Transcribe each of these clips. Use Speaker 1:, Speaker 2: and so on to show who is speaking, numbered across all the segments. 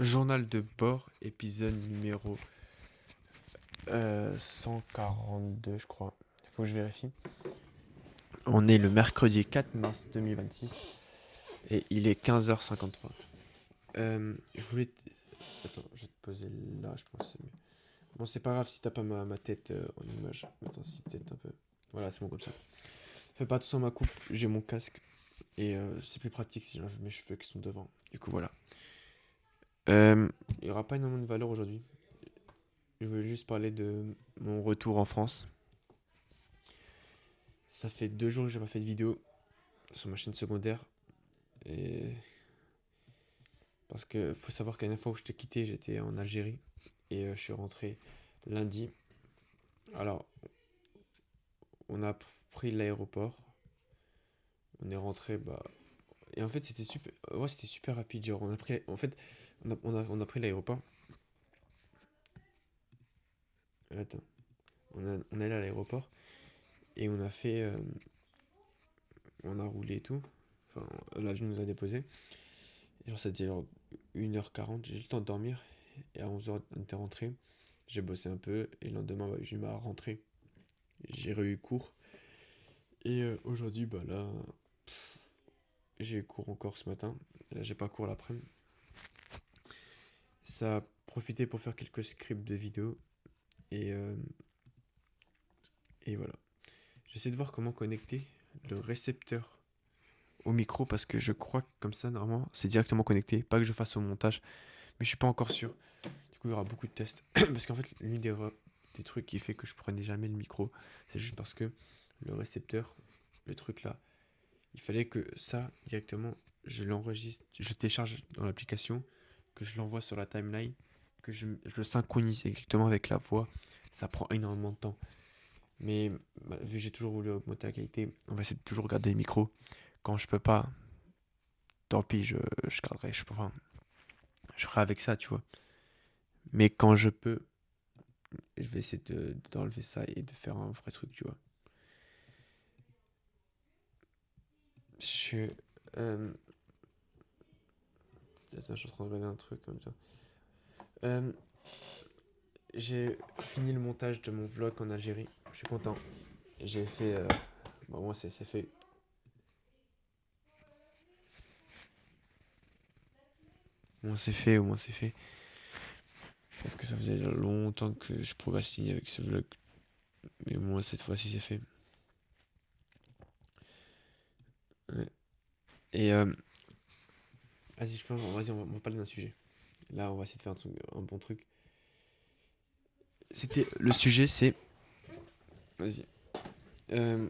Speaker 1: Journal de bord, épisode numéro 142, je crois. Il faut que je vérifie. On est le mercredi 4 mars 2026 et il est 15h53. Je voulais. Attends, je vais te poser là, je pense que c'est mieux. Bon, c'est pas grave si t'as pas ma tête en image. Attends, si, peut-être un peu. Voilà, c'est bon comme ça. Fais pas attention à ma coupe, j'ai mon casque et c'est plus pratique si j'enlève mes cheveux qui sont devant. Du coup, voilà. Il y aura pas énormément de valeur aujourd'hui. Je voulais juste parler de mon retour en France. Ça fait 2 jours que j'ai pas fait de vidéo sur ma chaîne secondaire. Et parce que faut savoir qu'à la fois où je t'ai quitté, j'étais en Algérie. Et je suis rentré lundi. Alors, on a pris l'aéroport. On est rentré, bah. Et en fait, c'était super. Ouais, c'était super rapide. Genre, on a pris. En fait, on a pris l'aéroport. Attends. On est allé à l'aéroport. Et on a fait. On a roulé et tout. Enfin, l'avion nous a déposé. Et genre, c'était genre 1h40, j'ai eu le temps de dormir. Et à 11h, on était rentré. J'ai bossé un peu. Et le lendemain, bah, j'ai eu ma rentrée. J'ai eu cours. Et aujourd'hui, bah là, j'ai eu cours encore ce matin. Là, j'ai pas cours l'après-midi. Ça a profité pour faire quelques scripts de vidéos. Et, euh, et voilà. J'essaie de voir comment connecter le récepteur au micro parce que je crois que comme ça, normalement, c'est directement connecté. Pas que je fasse au montage, mais je suis pas encore sûr. Du coup, il y aura beaucoup de tests. Parce qu'en fait, l'une des trucs qui fait que je prenais jamais le micro, c'est juste parce que le récepteur, le truc là, il fallait que ça, directement, je l'enregistre, je télécharge dans l'application, que je l'envoie sur la timeline, que je le synchronise exactement avec la voix. Ça prend énormément de temps. Mais bah, vu que j'ai toujours voulu augmenter la qualité, on va essayer de toujours garder le micro. Quand je peux pas, tant pis, je garderai, enfin, je ferai avec ça, tu vois. Mais quand je peux, je vais essayer d'enlever ça et de faire un vrai truc, tu vois. Je. Euh, Attends, je suis en train de regarder un truc comme ça. Euh, j'ai fini le montage de mon vlog en Algérie. Je suis content. J'ai fait. Bon, moi, c'est fait. Au moins, c'est fait, au moins, c'est fait. Parce que ça faisait déjà longtemps que je procrastinais avec ce vlog. Mais au moins, cette fois-ci, c'est fait. Ouais. Et. Vas-y, vas-y, on va parler d'un sujet. Là, on va essayer de faire un bon truc. Le sujet, c'est. Vas-y. Euh,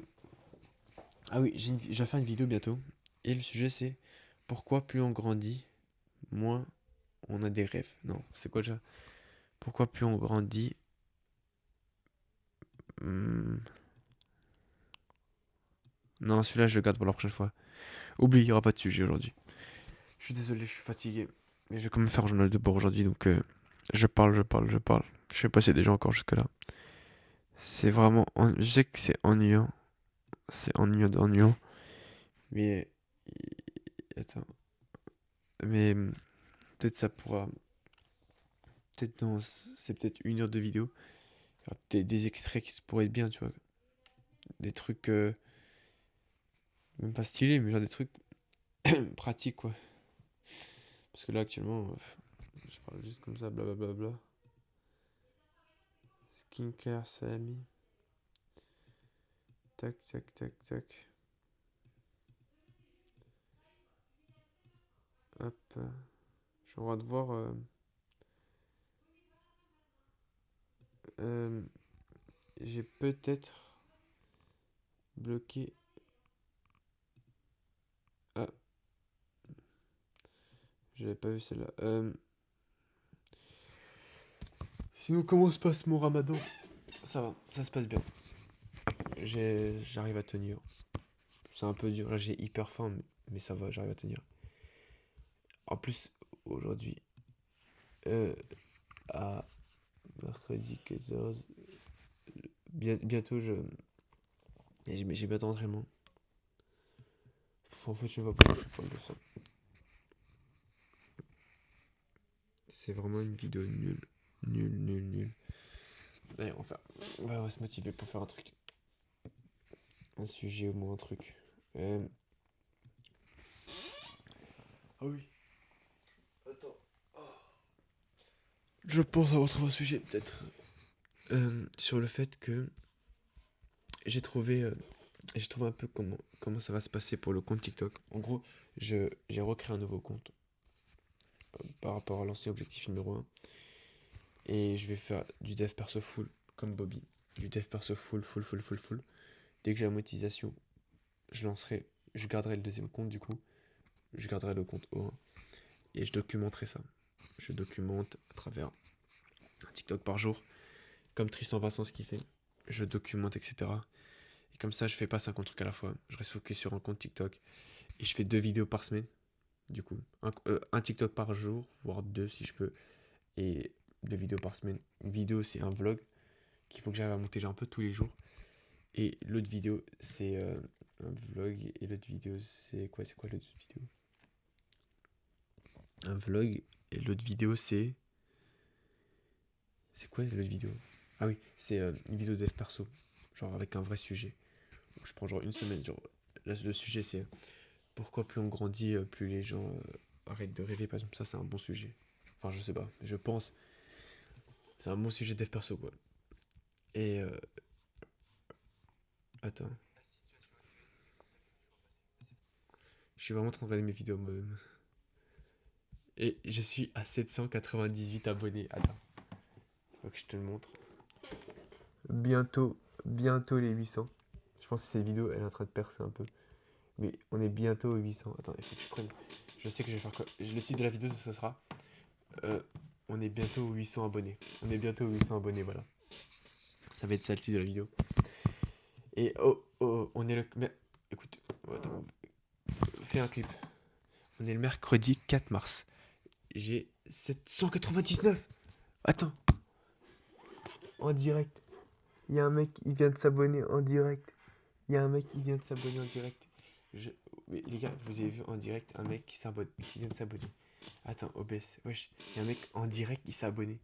Speaker 1: ah oui, je vais faire une vidéo bientôt. Et le sujet, c'est pourquoi plus on grandit, moins on a des rêves. Non, c'est quoi déjà? Pourquoi plus on grandit. Hmm, Non, celui-là, je le garde pour la prochaine fois. Oublie, il n'y aura pas de sujet aujourd'hui. Je suis désolé, je suis fatigué. Mais je vais quand même faire un journal de bord aujourd'hui, donc je parle, je parle, je parle. Je sais pas si des gens encore jusque-là. C'est vraiment. Je sais que c'est ennuyant. C'est ennuyant. Mais. Attends. Mais peut-être ça pourra. Peut-être non, c'est peut-être 1 heure de vidéo. Il y aura peut-être des extraits qui pourraient être bien, tu vois. Des trucs. Même pas stylés, mais genre des trucs pratiques, quoi. Parce que là, actuellement, je parle juste comme ça, blablabla. Skincare, Sami. Tac, tac, tac, tac. Hop. Je suis en train de voir. Euh, j'ai peut-être bloqué. Ah, j'avais pas vu celle-là. Sinon, comment se passe mon ramadan? Ça va, ça se passe bien. J'arrive à tenir. C'est un peu dur. Là, j'ai hyper faim, mais ça va, j'arrive à tenir. En plus, aujourd'hui, euh, à mercredi 14, bientôt, j'ai bientôt entraînement. En fait, je ne vais pas parler de ça. C'est vraiment une vidéo nulle. Nulle. Allez, on va se motiver pour faire un truc. Un sujet au moins un truc. Ah oui. Attends. Je pense avoir trouvé un sujet peut-être. Sur le fait que j'ai trouvé un peu comment ça va se passer pour le compte TikTok. En gros, j'ai recréé un nouveau compte par rapport à l'ancien objectif numéro 1. Et je vais faire du dev perso full, comme Bobby. Du dev perso full. Dès que j'ai la monétisation, je garderai le deuxième compte du coup. Je garderai le compte O1. Et je documenterai ça. Je documente à travers un TikTok par jour. Comme Tristan Vincent ce qu'il fait. Je documente, etc. Et comme ça, je fais pas 50 trucs à la fois. Je reste focus sur un compte TikTok. Et je fais 2 vidéos par semaine. Du coup, un TikTok par jour, voire 2 si je peux. Et 2 vidéos par semaine. Une vidéo, c'est un vlog qu'il faut que j'arrive à monter un peu tous les jours. Et l'autre vidéo, c'est un vlog. Et l'autre vidéo, c'est quoi l'autre vidéo? Un vlog. Et l'autre vidéo, c'est... C'est quoi l'autre vidéo? Ah oui, c'est une vidéo de dev perso. Genre avec un vrai sujet. Je prends genre une semaine. Genre, là, le sujet, c'est pourquoi plus on grandit, plus les gens arrêtent de rêver. Par exemple, ça, c'est un bon sujet. Enfin, je sais pas. Je pense. C'est un bon sujet de dev perso, quoi. Et... Attends. Je suis vraiment en train de regarder mes vidéos moi-même. Et je suis à 798 abonnés. Attends. Faut que je te le montre. Bientôt les 800. Je pense que cette vidéo, elle est en train de percer un peu. Mais on est bientôt aux 800. Attends, il faut que je prenne. Je sais que je vais faire quoi. Le titre de la vidéo, ce sera on est bientôt aux 800 abonnés. On est bientôt aux 800 abonnés, voilà. Ça va être ça le titre de la vidéo. Et on est le. Mais, écoute, attends, fais un clip. On est le mercredi 4 mars. J'ai 799. Attends. En direct. Il y a un mec, il vient de s'abonner en direct. Il y a un mec qui vient de s'abonner en direct. Mais les gars, vous avez vu en direct un mec qui vient de s'abonner. Attends, OBS. Wesh, il y a un mec en direct qui s'est abonné.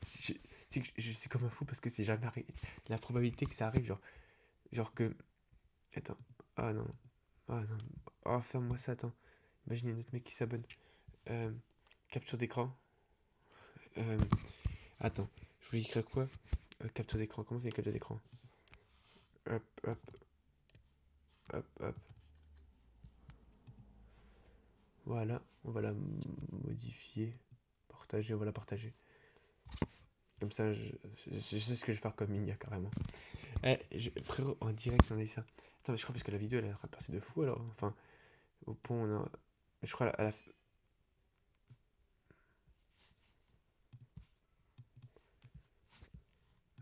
Speaker 1: Je suis comme un fou parce que c'est jamais arrivé. La probabilité que ça arrive, genre que. Attends. Ah non. Ah non. Oh, ferme-moi ça, attends. Imagine un autre mec qui s'abonne. Euh, Capture d'écran. Euh, Attends. Je voulais écrire quoi? Capture d'écran. Comment on fait capture d'écran? Hop. Voilà. On va la modifier. Partager. On va la partager. Comme ça, je sais ce que je vais faire comme Minia carrément. Frérot, en direct, on a eu ça. Attends, mais je crois parce que la vidéo elle a passé de fou alors. Enfin, au point on a. Je crois à la.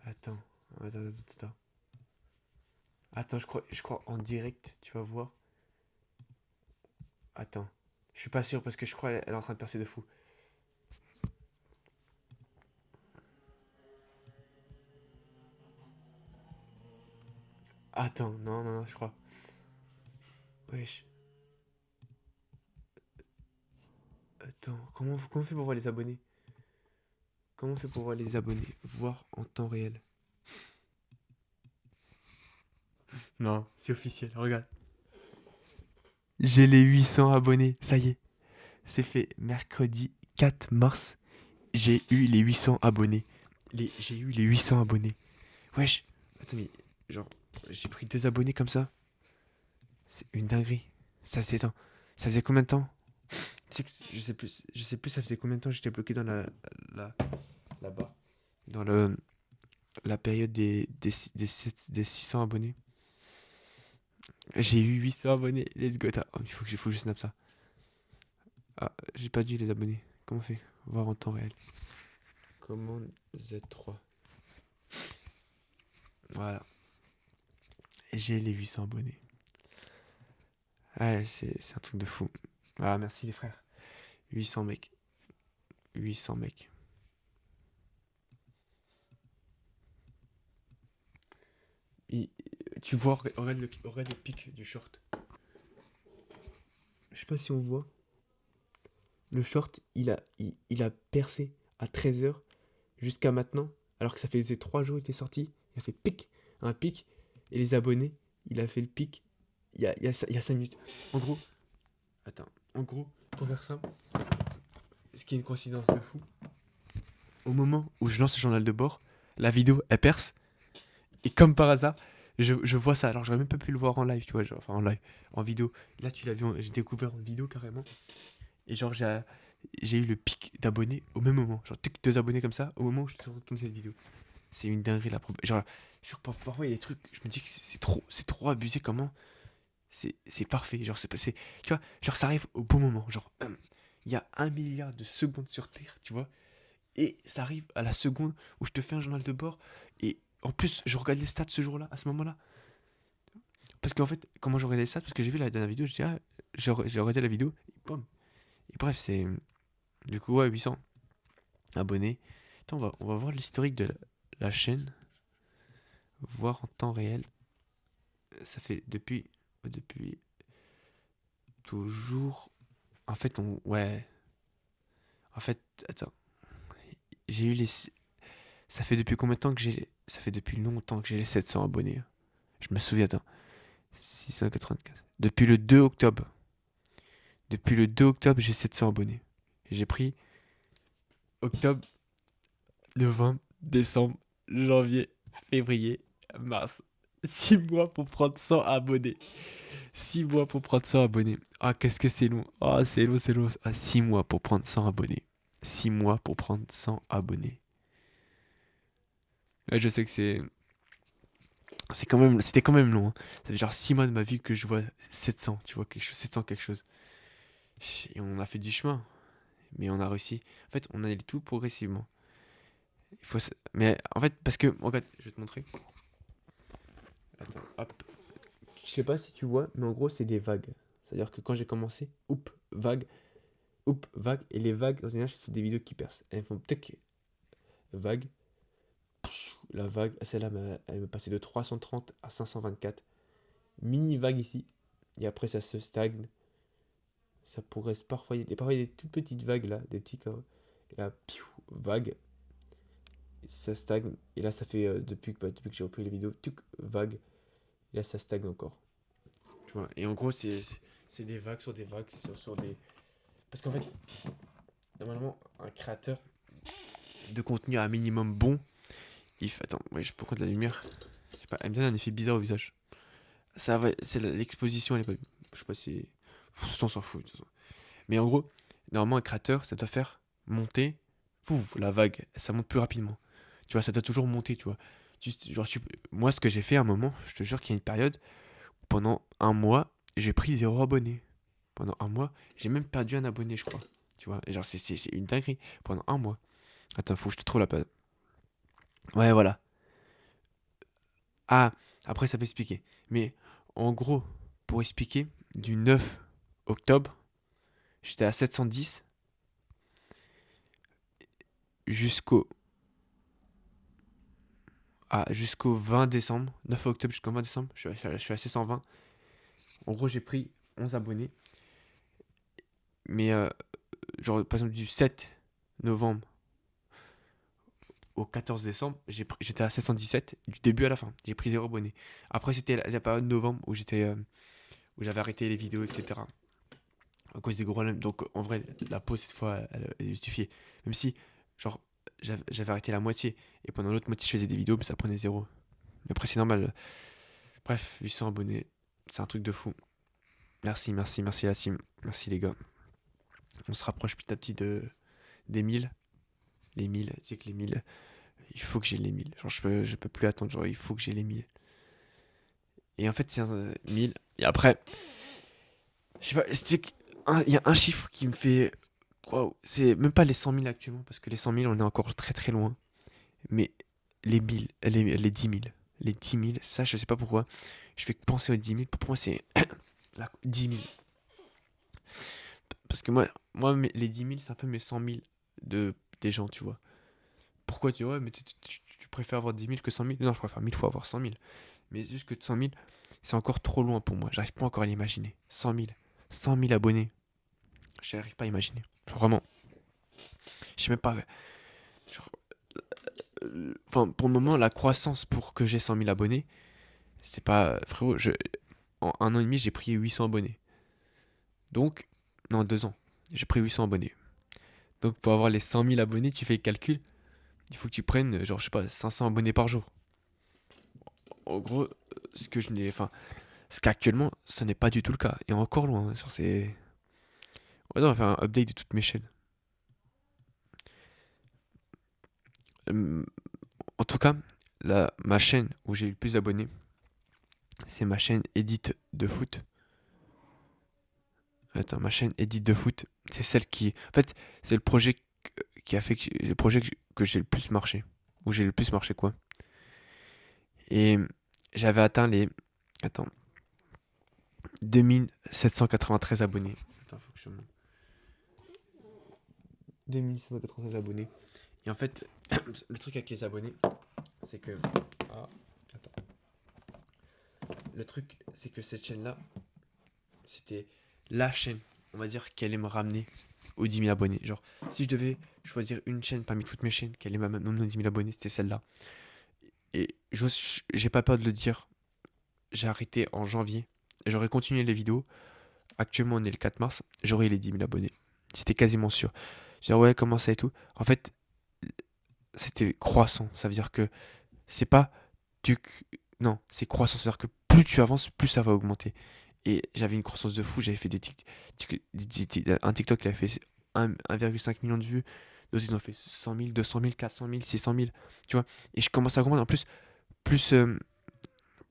Speaker 1: Attends. Attends, je crois en direct, tu vas voir. Attends. Je suis pas sûr parce que je crois elle est en train de percer de fou. Attends, non, je crois. Wesh. Attends, comment on fait pour voir les abonnés? Comment on fait pour voir les abonnés? Voir en temps réel. Non, c'est officiel, regarde. J'ai les 800 abonnés, ça y est. C'est fait mercredi 4 mars. J'ai eu les 800 abonnés. J'ai eu les 800 abonnés. Wesh. Attends, mais genre, j'ai pris 2 abonnés comme ça. C'est une dinguerie. Ça faisait combien de temps? Tu sais que je sais plus ça faisait combien de temps j'étais bloqué dans la là-bas. Dans la période des 600 abonnés. J'ai eu 800 abonnés. Let's go. Oh, il faut que je snap ça. Ah, j'ai pas dû les abonnés. Comment on fait? Voir en temps réel. Commande Z3. Voilà. J'ai les 800 abonnés. Ouais, c'est un truc de fou. Voilà, merci les frères. 800 mecs. 800 mecs. Et, tu vois, regarde le pic du short. Je sais pas si on voit. le short, il a percé à 13h jusqu'à maintenant, alors que ça faisait 3 jours qu'il était sorti. Il a fait pic, un pic. Et les abonnés, il a fait le pic il y a 5 minutes. En gros, attends, en gros, pour faire simple, ce qui est une coïncidence de fou, au moment où je lance le journal de bord, la vidéo, elle perce. Et comme par hasard, je vois ça. Alors, j'aurais même pas pu le voir en live, tu vois. Genre, enfin, en live, en vidéo. Là, tu l'as vu, j'ai découvert en vidéo carrément. Et genre, j'ai eu le pic d'abonnés au même moment. Genre, tic, 2 abonnés comme ça, au moment où je te retourne cette vidéo. C'est une dinguerie la genre, parfois il y a des trucs, je me dis que c'est trop abusé comment c'est parfait. Genre, c'est passé, tu vois, genre ça arrive au bon moment. Genre, il y a 1 milliard de secondes sur Terre, tu vois, et ça arrive à la seconde où je te fais un journal de bord. Et en plus, je regarde les stats ce jour-là, à ce moment-là. Parce qu'en fait, comment je regardais les stats? Parce que j'ai vu la dernière vidéo, je dis, ah, j'ai regardé la vidéo, et boum. Et bref, c'est. Du coup, ouais, 800 abonnés. Attends, on va voir l'historique de la chaîne. Voir en temps réel. Ça fait depuis toujours. En fait, ouais. En fait, attends. J'ai eu les. Ça fait depuis combien de temps que j'ai. Ça fait depuis longtemps que j'ai les 700 abonnés. Je me souviens, attends. 695. Depuis le 2 octobre. Depuis le 2 octobre, j'ai 700 abonnés. J'ai pris octobre, novembre, décembre, janvier, février, mars. 6 mois pour prendre 100 abonnés. 6 mois pour prendre 100 abonnés. Ah, qu'est-ce que c'est long. Ah, c'est long, c'est long. Ah, 6 mois pour prendre 100 abonnés. 6 mois pour prendre 100 abonnés. Ouais, je sais que c'était quand même long, hein. Ça fait genre 6 mois de ma vie que je vois 700, tu vois, quelque chose, 700 quelque chose. Et on a fait du chemin, mais on a réussi. En fait, on allait tout progressivement. Mais en fait, parce que, regarde, je vais te montrer. Attends, hop. Je sais pas si tu vois, mais en gros, c'est des vagues. C'est-à-dire que quand j'ai commencé, vague, et les vagues, en général, c'est des vidéos qui percent. Elles font peut-être vague, la vague, celle-là, elle me passait de 330 à 524. Mini vague ici, et après ça se stagne. Ça progresse parfois. Parfois, il y a des toutes petites vagues là, des petits carrés. Et là, vague, ça stagne. Et là, ça fait depuis que j'ai repris les vidéos, vague. Et là, ça stagne encore. Tu vois, et en gros, c'est des vagues sur des vagues, sur des. Parce qu'en fait, normalement, un créateur de contenu à un minimum bon, attends, ouais, je peux prendre la lumière. Je sais pas, elle me donne un effet bizarre au visage. Ça va, c'est l'exposition, elle est pas. Je sais pas si. On s'en fout, de toute façon. Mais en gros, normalement, un créateur, ça doit faire monter. La vague, ça monte plus rapidement. Tu vois, ça doit toujours monter, tu vois. Genre, moi, ce que j'ai fait à un moment, je te jure qu'il y a une période où pendant un mois, j'ai pris 0 abonnés. Pendant un mois, j'ai même perdu un abonné, je crois. Tu vois, et genre, c'est une dinguerie. Pendant un mois. Attends, faut que je te trouve la page. Ouais, voilà. Ah, après, ça peut expliquer. Mais en gros, pour expliquer, du 9 octobre, j'étais à 710 jusqu'au jusqu'au 20 décembre. 9 octobre jusqu'au 20 décembre, je suis à 620. En gros, j'ai pris 11 abonnés. Mais, genre, par exemple, du 7 novembre au 14 décembre, j'étais à 717 du début à la fin. J'ai pris 0 abonnés. Après, c'était la période de novembre où où j'avais arrêté les vidéos, etc. À cause des gros problèmes. Donc, en vrai, la pause, cette fois, elle est justifiée. Même si, genre, j'avais arrêté la moitié. Et pendant l'autre moitié, je faisais des vidéos, mais ça prenait 0. Mais après, c'est normal. Bref, 800 abonnés. C'est un truc de fou. Merci, merci, merci la team. Merci les gars. On se rapproche petit à petit des 1000. Les 1000, tu sais que les 1000, il faut que j'ai les 1000. Genre, je peux plus attendre. Genre, il faut que j'ai les 1000. Et en fait, c'est 1000. Et après, je sais pas, il y a un chiffre qui me fait. Waouh, c'est même pas les 100 000 actuellement, parce que les 100 000, on est encore très très loin. Mais les 1000, les 10 000. Les 10 000, ça, je sais pas pourquoi. Je fais que penser aux 10 000. Pour moi, c'est 10 000. Parce que les 10 000, c'est un peu mes 100 000 des gens, tu vois. Pourquoi tu dis, ouais, mais tu préfères avoir 10 000 que 100 000? Non, je préfère 1000 fois avoir 100 000. Mais c'est juste que 100 000, c'est encore trop loin pour moi. J'arrive pas encore à l'imaginer. 100 000. 100 000 abonnés. J'arrive pas à imaginer. Genre, vraiment. Je sais même pas. Genre, enfin, pour le moment, la croissance pour que j'ai 100 000 abonnés, c'est pas. Frérot, en un an et demi, j'ai pris 800 abonnés. Donc, non, 2 ans, j'ai pris 800 abonnés. Donc, pour avoir les 100 000 abonnés, tu fais le calcul, il faut que tu prennes, genre, je sais pas, 500 abonnés par jour. En gros, ce que je n'ai. Enfin, ce qu'actuellement, ce n'est pas du tout le cas. Et encore loin. Genre, c'est. On va faire un update de toutes mes chaînes. Euh, En tout cas, ma chaîne où j'ai eu le plus d'abonnés, c'est ma chaîne Edit de foot. Attends, ma chaîne Edit de foot, c'est celle qui. En fait, c'est le projet qui a fait le projet que j'ai le plus marché. Où j'ai le plus marché, quoi. Et j'avais atteint les. Attends. 2793 abonnés. Attends, faut que je monte. 2793 abonnés. Et en fait, le truc avec les abonnés, c'est que. Ah, attends. Le truc, c'est que cette chaîne-là, c'était la chaîne, on va dire, qui allait me ramener aux 10 000 abonnés. Genre, si je devais choisir une chaîne parmi toutes mes chaînes qui allait m'amener aux 10 000 abonnés, c'était celle-là. Et j'ai pas peur de le dire, j'ai arrêté en janvier. J'aurais continué les vidéos. Actuellement, on est le 4 mars, j'aurais les 10 000 abonnés. C'était quasiment sûr. Je disais, ouais, comment ça et tout. En fait, c'était croissant. Ça veut dire que c'est pas du. Non, c'est croissant. C'est-à-dire que plus tu avances, plus ça va augmenter. Et j'avais une croissance de fou. J'avais fait un TikTok qui a fait 1,5 million de vues. D'autres, ils ont fait 100 000, 200 000, 400 000, 600 000. Tu vois. Et je commence à augmenter. En plus,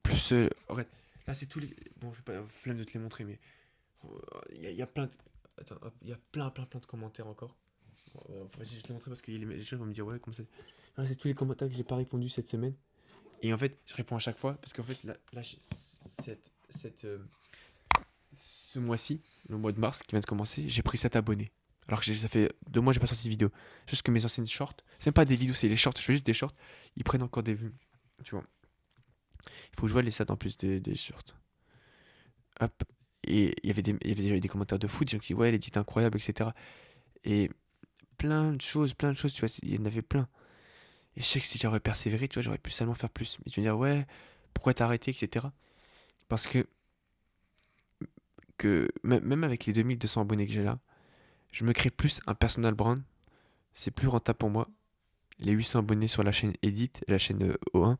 Speaker 1: plus. Arrête. Là, c'est tous les. Bon, je vais pas flemme de te les montrer, mais. Il y a plein de. Attends, hop, il y a plein de commentaires encore. Vas-y, je te les montrer parce que les gens vont me dire, ouais, comme ça. Là, c'est tous les commentaires que j'ai pas répondu cette semaine. Et en fait, je réponds à chaque fois parce qu'en fait, là ce mois-ci, le mois de mars qui vient de commencer, j'ai pris 7 abonnés. Alors que ça fait 2 mois que j'ai pas sorti de vidéo. Juste que mes anciennes shorts, c'est même pas des vidéos, c'est les shorts, je fais juste des shorts, ils prennent encore des vues. Tu vois. Il faut que je vois les stats en plus des shorts. Hop. Et il y avait des commentaires de foot, des gens qui disaient ouais, l'édit est incroyable, etc. Et plein de choses, tu vois, il y en avait plein. Et je sais que si j'aurais persévéré, tu vois, j'aurais pu seulement faire plus. Mais tu vas me dire, ouais, pourquoi t'as arrêté, etc. Parce que même avec les 2200 abonnés que j'ai là, je me crée plus un personal brand. C'est plus rentable pour moi, les 800 abonnés sur la chaîne Edit, la chaîne O1,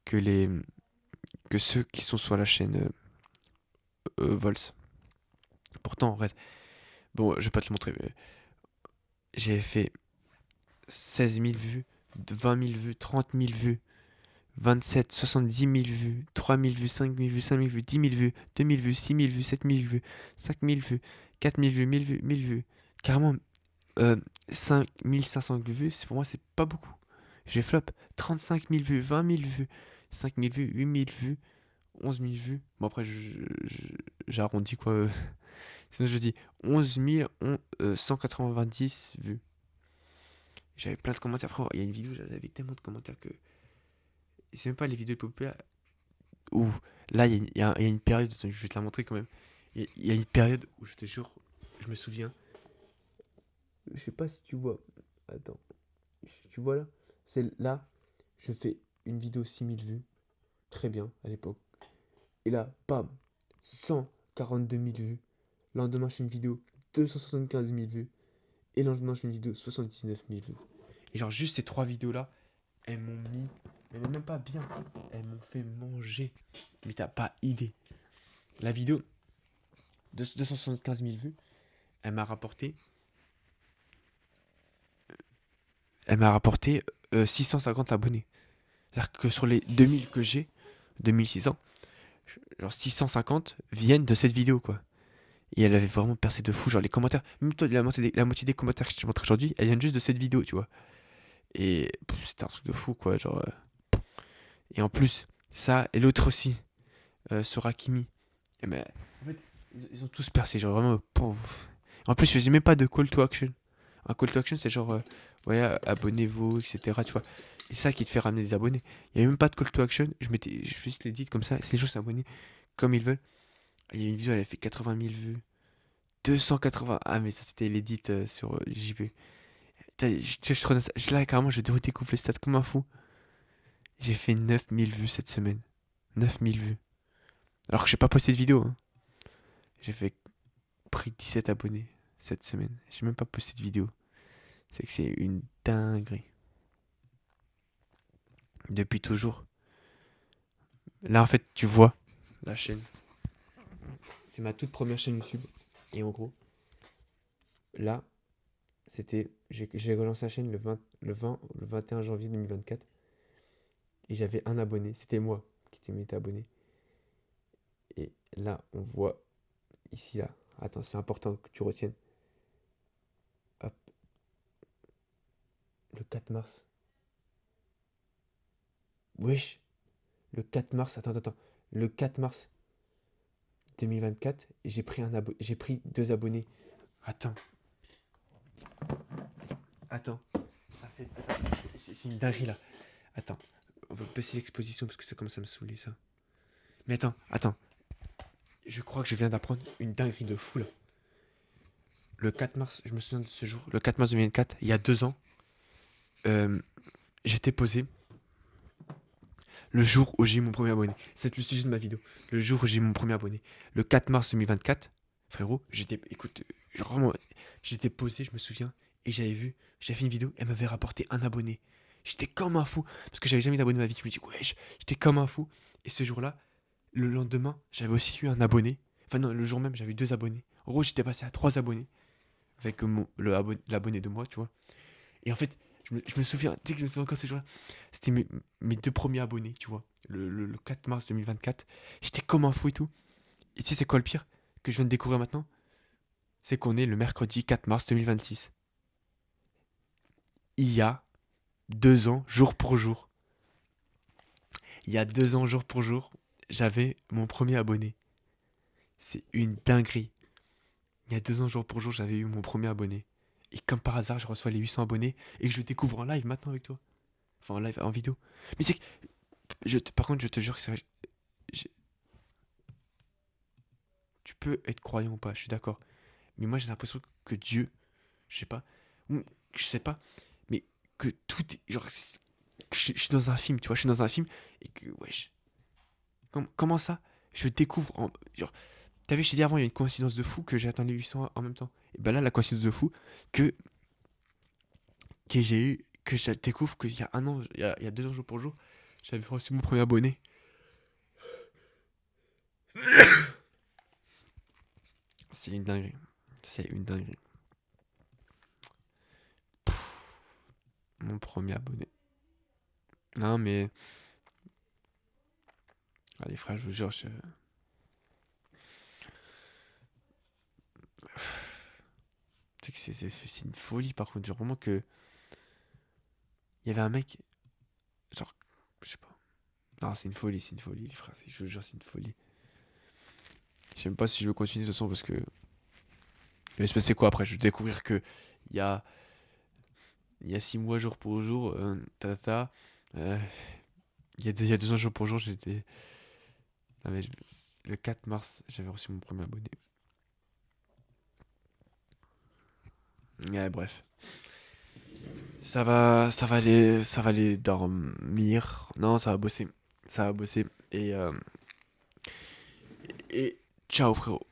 Speaker 1: que, que ceux qui sont sur la chaîne Vols. Pourtant, en fait, bon, je vais pas te le montrer, mais j'ai fait 16 000 vues, 20 000 vues, 30 000 vues, 27, 70 000 vues, 3 000 vues, 5 000 vues, 5 000 vues, 10 000 vues, 2 000 vues, 6 000 vues, 7 000 vues, 5 000 vues, 4 000 vues, 1 000 vues, 1 000 vues. Carrément, 5 500 vues, pour moi, c'est pas beaucoup. J'ai flop 35 000 vues, 20 000 vues, 5 000 vues, 8 000 vues, 11 000 vues. Bon, après, j'arrondis quoi. Sinon, je dis 11 190 vues. J'avais plein de commentaires. Frère, il y a une vidéo, j'avais tellement de commentaires que. C'est même pas les vidéos populaires. Où là, il y a une période, je vais te la montrer quand même. Il y a une période où je te jure, je me souviens. Je sais pas si tu vois. Attends. Tu vois là? C'est là, je fais une vidéo 6000 vues. Très bien à l'époque. Et là, bam, 142 000 vues. Le lendemain, je fais une vidéo 275 000 vues. Et le lendemain, je fais une vidéo 79 000 vues. Et genre, juste ces 3 vidéos-là, elles m'ont mis. Mais même pas bien. Elles m'ont fait manger. Mais t'as pas idée. La vidéo de 275 000 vues, elle m'a rapporté. Elle m'a rapporté 650 abonnés. C'est-à-dire que sur les 2000 que j'ai, 2600, genre 650 viennent de cette vidéo, quoi. Et elle avait vraiment percé de fou. Genre les commentaires, même toi, la moitié des commentaires que je te montre aujourd'hui, elles viennent juste de cette vidéo, tu vois. Et c'était un truc de fou, quoi. Genre, et en plus, ça, et l'autre aussi, sur Hakimi. Et ben, en fait, ils ont tous percé, genre vraiment. Pouf. En plus, je faisais même pas de call to action. Un call to action, c'est genre, ouais, abonnez-vous, etc. Tu vois. Et c'est ça qui te fait ramener des abonnés. Il n'y avait même pas de call to action. Je fais juste l'édit comme ça. Si les gens s'abonnent comme ils veulent. Il y a une vidéo, elle a fait 80 000 vues. 280. Ah, mais ça, c'était l'édit sur JP. Putain, là, carrément, je redécouvre les stats comme un fou. J'ai fait 9000 vues cette semaine. 9000 vues. Alors que j'ai pas posté de vidéo. Hein. J'ai fait pris 17 abonnés cette semaine. J'ai même pas posté de vidéo. C'est que c'est une dinguerie. Depuis toujours. Là, en fait, tu vois la chaîne. C'est ma toute première chaîne YouTube. Et en gros, là, c'était. J'ai relancé la chaîne le 21 janvier 2024. Et j'avais un abonné. C'était moi qui m'étais abonné. Et là, on voit ici, là. Attends, c'est important que tu retiennes. Hop. Le 4 mars. Wesh. Le 4 mars. Attends. Le 4 mars 2024, j'ai pris 2 abonnés. Attends. Attends. C'est une dinguerie là. Attends. On va baisser l'exposition parce que ça commence à me saouler ça. Mais attends. Je crois que je viens d'apprendre une dinguerie de fou là. Le 4 mars, je me souviens de ce jour. Le 4 mars 2024, il y a 2 ans, j'étais posé. Le jour où j'ai eu mon premier abonné. C'est le sujet de ma vidéo. Le jour où j'ai eu mon premier abonné. Le 4 mars 2024, frérot, j'étais posé, je me souviens, et j'avais fait une vidéo, elle m'avait rapporté un abonné. J'étais comme un fou, parce que j'avais jamais d'abonné de ma vie. Je me dis, wesh, j'étais comme un fou. Et ce jour-là, le lendemain, j'avais aussi eu un abonné. Enfin non, le jour même, j'avais eu 2 abonnés. En gros, j'étais passé à 3 abonnés. Avec l'abonné de moi, tu vois. Et en fait, je me souviens, tu sais que je me souviens encore ce jour-là. C'était mes 2 premiers abonnés, tu vois. Le 4 mars 2024. J'étais comme un fou et tout. Et tu sais, c'est quoi le pire que je viens de découvrir maintenant? C'est qu'on est le mercredi 4 mars 2026. Il y a 2 ans, jour pour jour. Il y a 2 ans, jour pour jour, j'avais mon premier abonné. C'est une dinguerie. Il y a 2 ans, jour pour jour, j'avais eu mon premier abonné. Et comme par hasard, je reçois les 800 abonnés et que je découvre en live maintenant avec toi. Enfin, en live, en vidéo. Mais c'est que. Par contre, je te jure que c'est vrai. j'ai- Tu peux être croyant ou pas, je suis d'accord. Mais moi, j'ai l'impression que Dieu, je sais pas, ou je sais pas, mais que tout est. Genre, que je suis dans un film, tu vois, je suis dans un film et que, wesh. Comment ça je découvre genre, t'as vu, je t'ai dit avant, il y a une coïncidence de fou que j'ai attendu 800 en même temps. Et ben là, la coïncidence de fou que, que j'ai eu, que je découvre qu'il y a 1 an, il y a 2 ans jour pour jour, j'avais reçu mon premier abonné. C'est une dinguerie. C'est une dinguerie. Mon premier abonné. Non, mais. Allez, frère, je vous jure, Tu sais que c'est une folie, par contre. Genre, vraiment que. Il y avait un mec. Genre, je sais pas. Non, c'est une folie, les frères. Je vous jure, c'est une folie. Je sais même pas si je veux continuer de toute façon parce que. Il va se passer quoi après? Je vais découvrir que. Il y a. Il y a 6 mois jour pour jour. Euh, il y a 2 ans jour pour jour, j'étais. Non, mais le 4 mars, j'avais reçu mon premier abonné. Ouais, bref. Ça va aller dormir. Non, ça va bosser. Ça va bosser. Et ciao, frérot.